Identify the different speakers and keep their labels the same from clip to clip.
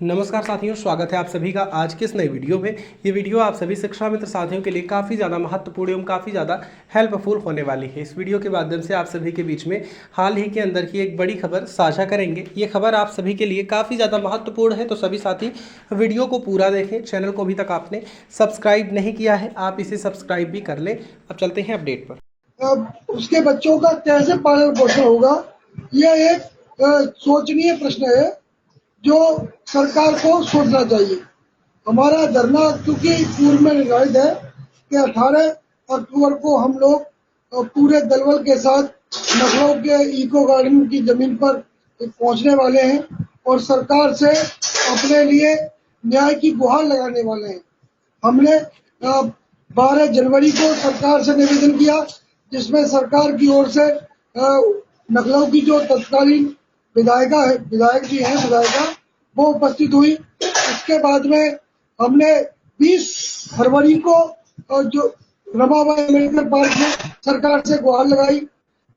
Speaker 1: नमस्कार साथियों, स्वागत है आप सभी का आज के इस नई वीडियो में। ये वीडियो आप सभी शिक्षा मित्र साथियों के लिए काफ़ी ज़्यादा महत्वपूर्ण एवं काफ़ी ज़्यादा हेल्पफुल होने वाली है। इस वीडियो के माध्यम से आप सभी के बीच में हाल ही के अंदर की एक बड़ी खबर साझा करेंगे। ये खबर आप सभी के लिए काफ़ी ज़्यादा महत्वपूर्ण है, तो सभी साथी वीडियो को पूरा देखें। चैनल को अभी तक आपने सब्सक्राइब नहीं किया है, आप इसे सब्सक्राइब भी कर लें। अब चलते हैं अपडेट पर।
Speaker 2: अब उसके बच्चों का कैसे पालन पोषण होगा, यह एक सोचनीय प्रश्न है जो सरकार को सोचना चाहिए। हमारा धरना क्योंकि पूर्व में निर्धारित है कि 18 अक्टूबर को हम लोग पूरे दलबल के साथ लखनऊ के इको गार्डन की जमीन पर पहुंचने वाले हैं और सरकार से अपने लिए न्याय की गुहार लगाने वाले हैं। हमने 12 जनवरी को सरकार से निवेदन किया, जिसमें सरकार की ओर से लखनऊ की जो तत्कालीन विधायक जी हैं विधायिका, वो उपस्थित हुई। इसके बाद में हमने 20 फरवरी को जो रमाबाई अम्बेडकर पार्क में सरकार से गुहार लगाई,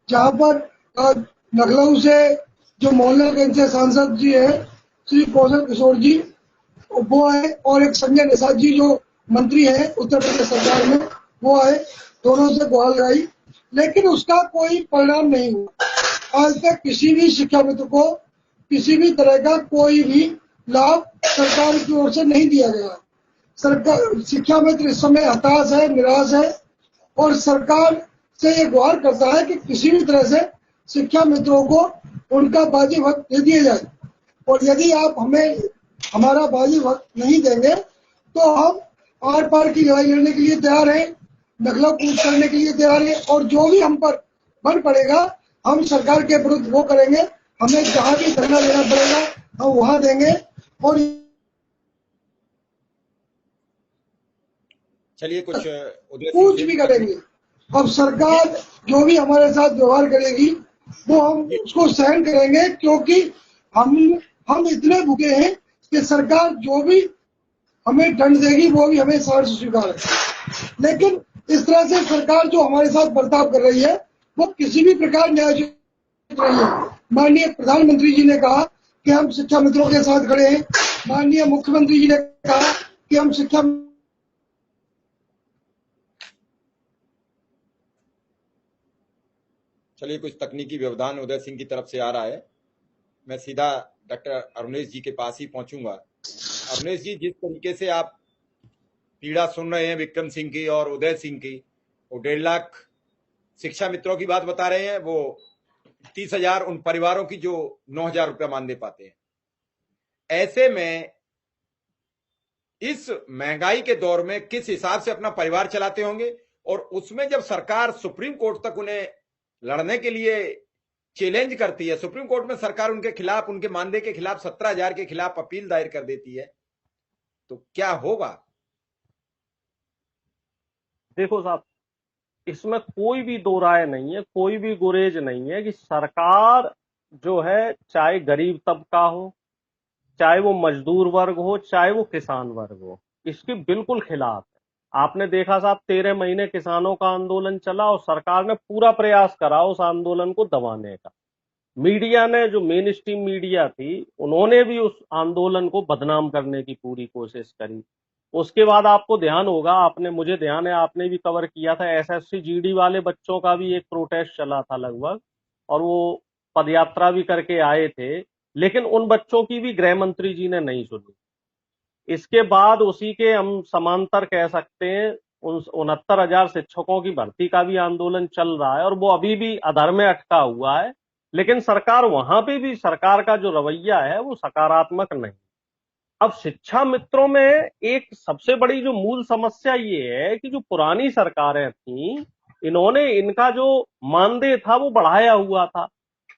Speaker 2: जहां पर लखनऊ से जो मोहल्लागंज से सांसद जी हैं श्री कौशल किशोर जी, वो आए, और एक संजय निषाद जी जो मंत्री हैं उत्तर प्रदेश सरकार में, वो आए, दोनों से गुहार लगाई, लेकिन उसका कोई परिणाम नहीं हुआ। आज तक किसी भी शिक्षा मित्र को किसी भी तरह का कोई भी लाभ सरकार की ओर से नहीं दिया गया। सरकार शिक्षा मित्र इस समय हताश है, निराश है और सरकार से ये गुहार करता है कि किसी भी तरह से शिक्षा मित्रों को उनका बाजी वक्त दे दिया जाए, और यदि आप हमें हमारा बाजी वक्त नहीं देंगे तो हम आर पार की लड़ाई लड़ने के लिए तैयार हैं, नकला कूद करने के लिए तैयार हैं, और जो भी हम पर बन पड़ेगा हम सरकार के विरुद्ध वो करेंगे। हमें जहां भी धरना देना पड़ेगा हम वहां देंगे। और
Speaker 3: चलिए
Speaker 2: कुछ भी करेंगे। अब सरकार जो भी हमारे साथ व्यवहार करेगी वो हम उसको सहन करेंगे, क्योंकि हम इतने भूखे हैं कि सरकार जो भी हमें दंड देगी वो भी हमें सहर्ष स्वीकार है। लेकिन इस तरह से सरकार जो हमारे साथ बर्ताव कर रही है वो किसी भी प्रकार न्यायोचित रही है। माननीय प्रधानमंत्री जी ने कहा कि हम शिक्षा मित्रों के साथ खड़े हैं। माननीय मुख्यमंत्री जी ने कहा कि हम शिक्षा
Speaker 3: चलिए कुछ तकनीकी व्यवधान उदय सिंह की तरफ से आ रहा है। मैं सीधा डॉक्टर अरुणेश जी के पास ही पहुंचूंगा। अरुणेश जी, जिस तरीके से आप पीड़ा सुन रहे हैं विक्रम सिंह की और उदय सिंह की, वो 1.5 लाख शिक्षा मित्रों की बात बता रहे हैं, वो 30,000 उन परिवारों की जो 9,000 रुपया मान दे पाते हैं। ऐसे में इस महंगाई के दौर में किस हिसाब से अपना परिवार चलाते होंगे, और उसमें जब सरकार सुप्रीम कोर्ट तक उन्हें लड़ने के लिए चैलेंज करती है, सुप्रीम कोर्ट में सरकार उनके खिलाफ, उनके मानदेय के खिलाफ 17,000 के खिलाफ अपील दायर कर देती है, तो क्या होगा?
Speaker 4: देखो साहब, इसमें कोई भी दो राय नहीं है, कोई भी गुरेज नहीं है कि सरकार जो है, चाहे गरीब तबका हो, चाहे वो मजदूर वर्ग हो, चाहे वो किसान वर्ग हो, इसके बिल्कुल खिलाफ है। आपने देखा साहब, 13 महीने किसानों का आंदोलन चला और सरकार ने पूरा प्रयास करा उस आंदोलन को दबाने का। मीडिया ने, जो मेन स्ट्रीम मीडिया थी, उन्होंने भी उस आंदोलन को बदनाम करने की पूरी कोशिश करी। उसके बाद आपको ध्यान होगा, आपने, मुझे ध्यान है, आपने भी कवर किया था, एसएससी जीडी वाले बच्चों का भी एक प्रोटेस्ट चला था लगभग, और वो पदयात्रा भी करके आए थे, लेकिन उन बच्चों की भी गृह मंत्री जी ने नहीं सुनी। इसके बाद उसी के हम समांतर कह सकते हैं, 69,000 शिक्षकों की भर्ती का भी आंदोलन चल रहा है और वो अभी भी अधर में अटका हुआ है। लेकिन सरकार, वहां पे भी सरकार का जो रवैया है वो सकारात्मक नहीं। अब शिक्षा मित्रों में एक सबसे बड़ी जो मूल समस्या ये है कि जो पुरानी सरकारें थी, इन्होंने इनका जो मानदेय था वो बढ़ाया हुआ था।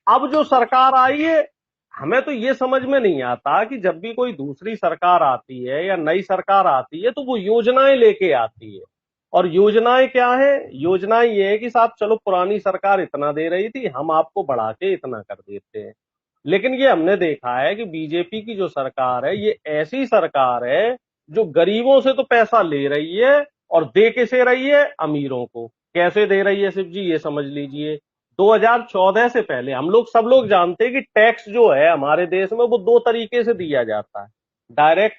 Speaker 4: अब जो सरकार आई है, हमें तो ये समझ में नहीं आता कि जब भी कोई दूसरी सरकार आती है या नई सरकार आती है तो वो योजनाएं लेके आती है। और योजनाएं क्या है? योजनाएं ये है कि साहब चलो, पुरानी सरकार इतना दे रही थी, हम आपको बढ़ा के इतना कर देते हैं। लेकिन ये हमने देखा है कि बीजेपी की जो सरकार है, ये ऐसी सरकार है जो गरीबों से तो पैसा ले रही है और दे किसे रही है? अमीरों को। कैसे दे रही है शिव जी, ये समझ लीजिए। 2014 से पहले हम लोग, सब लोग जानते हैं कि टैक्स जो है हमारे देश में वो दो तरीके से दिया जाता है। डायरेक्ट